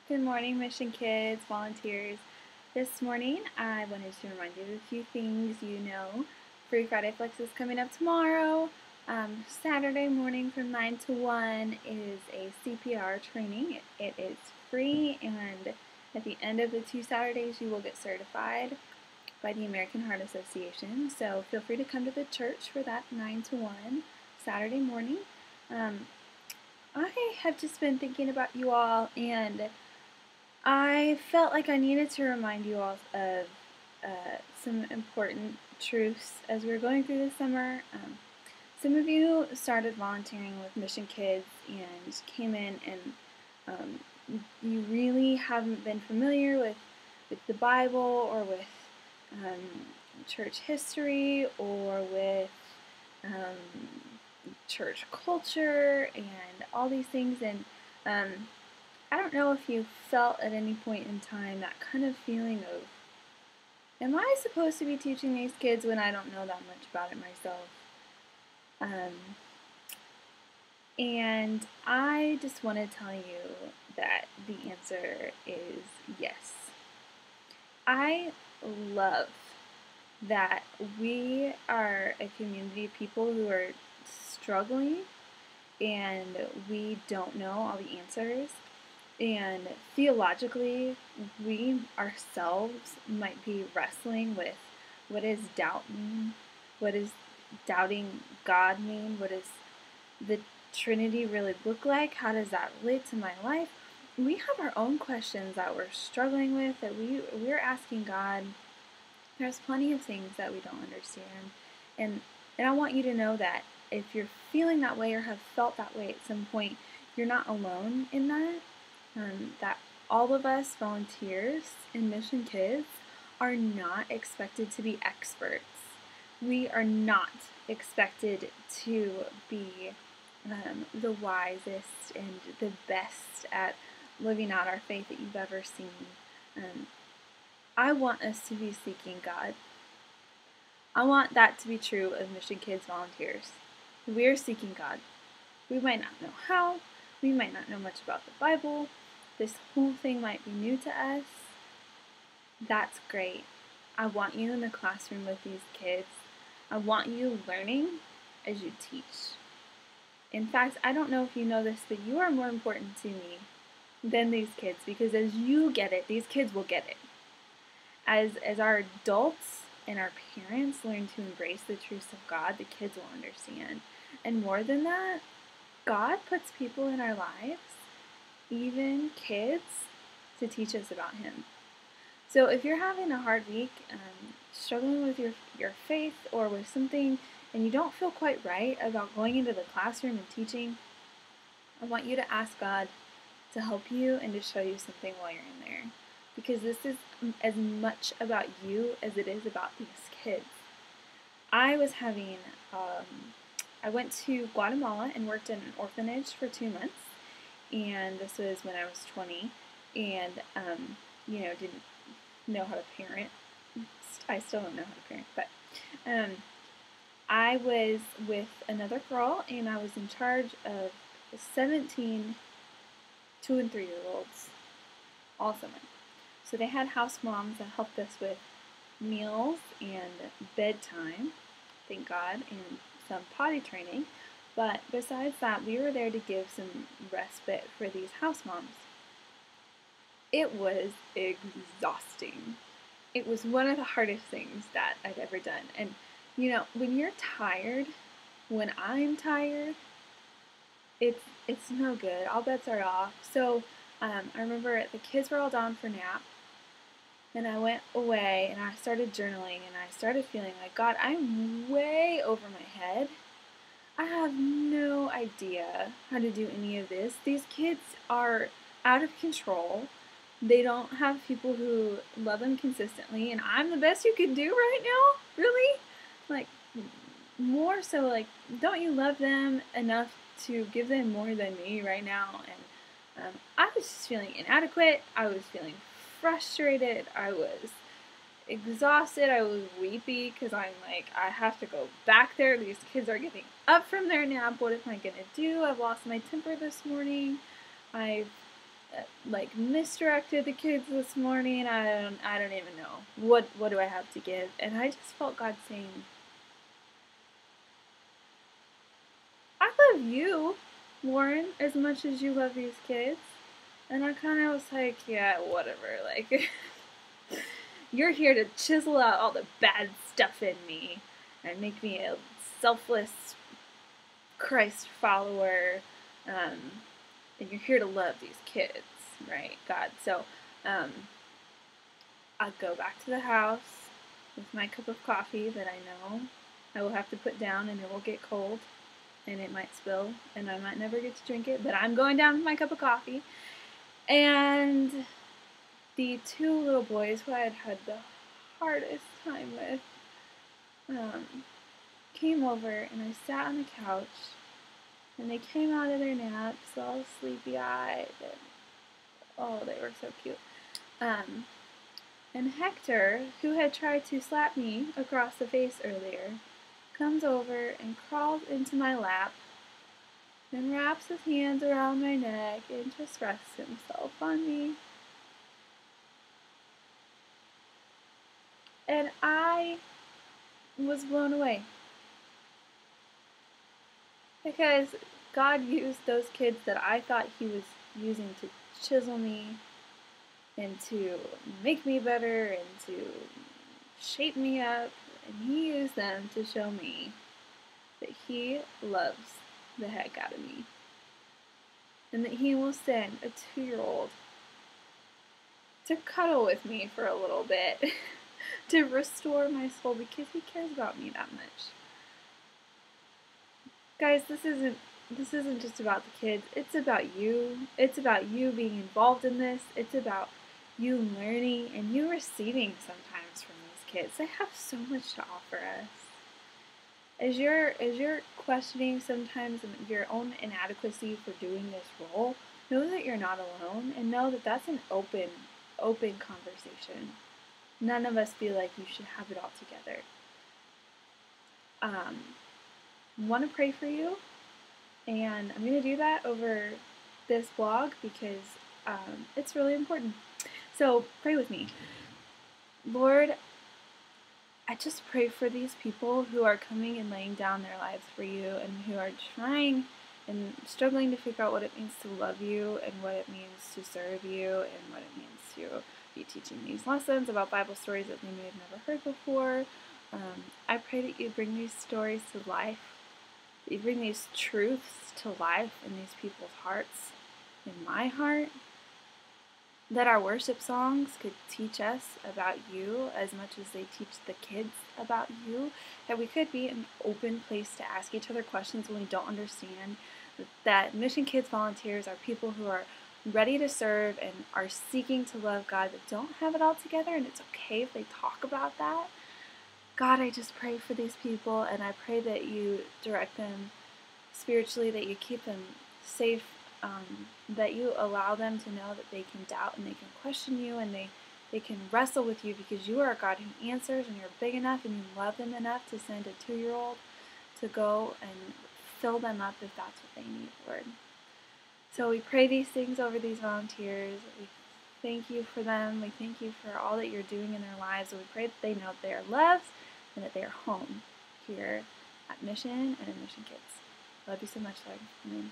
Good morning, Mission Kids, volunteers. This morning, I wanted to remind you of a few things you know. Free Friday Flex is coming up tomorrow. Saturday morning from 9 to 1 is a CPR training. It is free, and at the end of the 2 Saturdays, you will get certified by the American Heart Association. So feel free to come to the church for that 9 to 1 Saturday morning. I have just been thinking about you all, and I felt like I needed to remind you all of some important truths as we were going through the summer. Some of you started volunteering with Mission Kids and came in, and you really haven't been familiar with the Bible or with church history or with church culture and all these things. And I don't know if you felt at any point in time that kind of feeling of, am I supposed to be teaching these kids when I don't know that much about it myself? And I just want to tell you that the answer is yes. I love that we are a community of people who are struggling and we don't know all the answers. And theologically, we ourselves might be wrestling with what does doubt mean? What does doubting God mean? What does the Trinity really look like? How does that relate to my life? We have our own questions that we're struggling with, that we're asking God. There's plenty of things that we don't understand. And I want you to know that if you're feeling that way or have felt that way at some point, you're not alone in that. That all of us volunteers in Mission Kids are not expected to be experts. We are not expected to be the wisest and the best at living out our faith that you've ever seen. I want us to be seeking God. I want that to be true of Mission Kids volunteers. We're seeking God. We might not know how. We might not know much about the Bible. This whole thing might be new to us. That's great. I want you in the classroom with these kids. I want you learning as you teach. In fact, I don't know if you know this, but you are more important to me than these kids, because as you get it, these kids will get it. As our adults and our parents learn to embrace the truths of God, the kids will understand. And more than that, God puts people in our lives, even kids, to teach us about Him. So if you're having a hard week, struggling with your faith or with something, and you don't feel quite right about going into the classroom and teaching, I want you to ask God to help you and to show you something while you're in there. Because this is as much about you as it is about these kids. I went to Guatemala and worked in an orphanage for 2 months, and this was when I was 20, and didn't know how to parent. I still don't know how to parent, but I was with another girl, and I was in charge of 17 2- and 3-year-olds all summer. So they had house moms that helped us with meals and bedtime, thank God, and some potty training. But besides that, we were there to give some respite for these house moms. It was exhausting. It was one of the hardest things that I've ever done. And when you're tired, when I'm tired, it's no good. All bets are off. So I remember the kids were all down for nap, and I went away and I started journaling, and I started feeling like, God, I'm way over my head. I have no idea how to do any of this. These kids are out of control. They don't have people who love them consistently, and I'm the best you could do right now? Really? Like, more so, like, don't you love them enough to give them more than me right now? And I was just feeling inadequate. I was feeling frustrated. I was exhausted. I was weepy because I'm like, I have to go back there. These kids are getting up from their nap. What am I going to do? I've lost my temper this morning. I've like misdirected the kids this morning. I don't even know. What do I have to give? And I just felt God saying, I love you, Warren, as much as you love these kids. And I kind of was like, yeah, whatever. Like, you're here to chisel out all the bad stuff in me and make me a selfless Christ follower. And you're here to love these kids, right, God? So, I'll go back to the house with my cup of coffee that I know I will have to put down and it will get cold and it might spill and I might never get to drink it, but I'm going down with my cup of coffee. And the two little boys who I had had the hardest time with came over and I sat on the couch and they came out of their naps all sleepy-eyed and oh, they were so cute. And Hector, who had tried to slap me across the face earlier, comes over and crawls into my lap and wraps his hands around my neck and just rests himself on me. And I was blown away because God used those kids that I thought He was using to chisel me and to make me better and to shape me up, and He used them to show me that He loves the heck out of me and that He will send a 2-year-old to cuddle with me for a little bit to restore my soul because He cares about me that much. Guys, this isn't just about the kids. It's about you. It's about you being involved in this. It's about you learning and you receiving sometimes from these kids. They have so much to offer us. As you're questioning sometimes your own inadequacy for doing this role, know that you're not alone and know that that's an open conversation. None of us feel like you should have it all together. Want to pray for you, and I'm going to do that over this vlog because it's really important. So pray with me. Lord, I just pray for these people who are coming and laying down their lives for you and who are trying and struggling to figure out what it means to love you and what it means to serve you and what it means to be teaching these lessons about Bible stories that they may have never heard before. I pray that you bring these stories to life, that you bring these truths to life in these people's hearts, in my heart, that our worship songs could teach us about you as much as they teach the kids about you, that we could be an open place to ask each other questions when we don't understand, that Mission Kids volunteers are people who are ready to serve and are seeking to love God but don't have it all together, and it's okay if they talk about that. God, I just pray for these people, and I pray that you direct them spiritually, that you keep them safe, that you allow them to know that they can doubt and they can question you and they can wrestle with you because you are a God who answers and you're big enough and you love them enough to send a 2-year-old to go and fill them up if that's what they need, Lord. So we pray these things over these volunteers. We thank you for them. We thank you for all that you're doing in their lives. And we pray that they know that they are loved and that they are home here at Mission and in Mission Kids. Love you so much, Lord. Amen.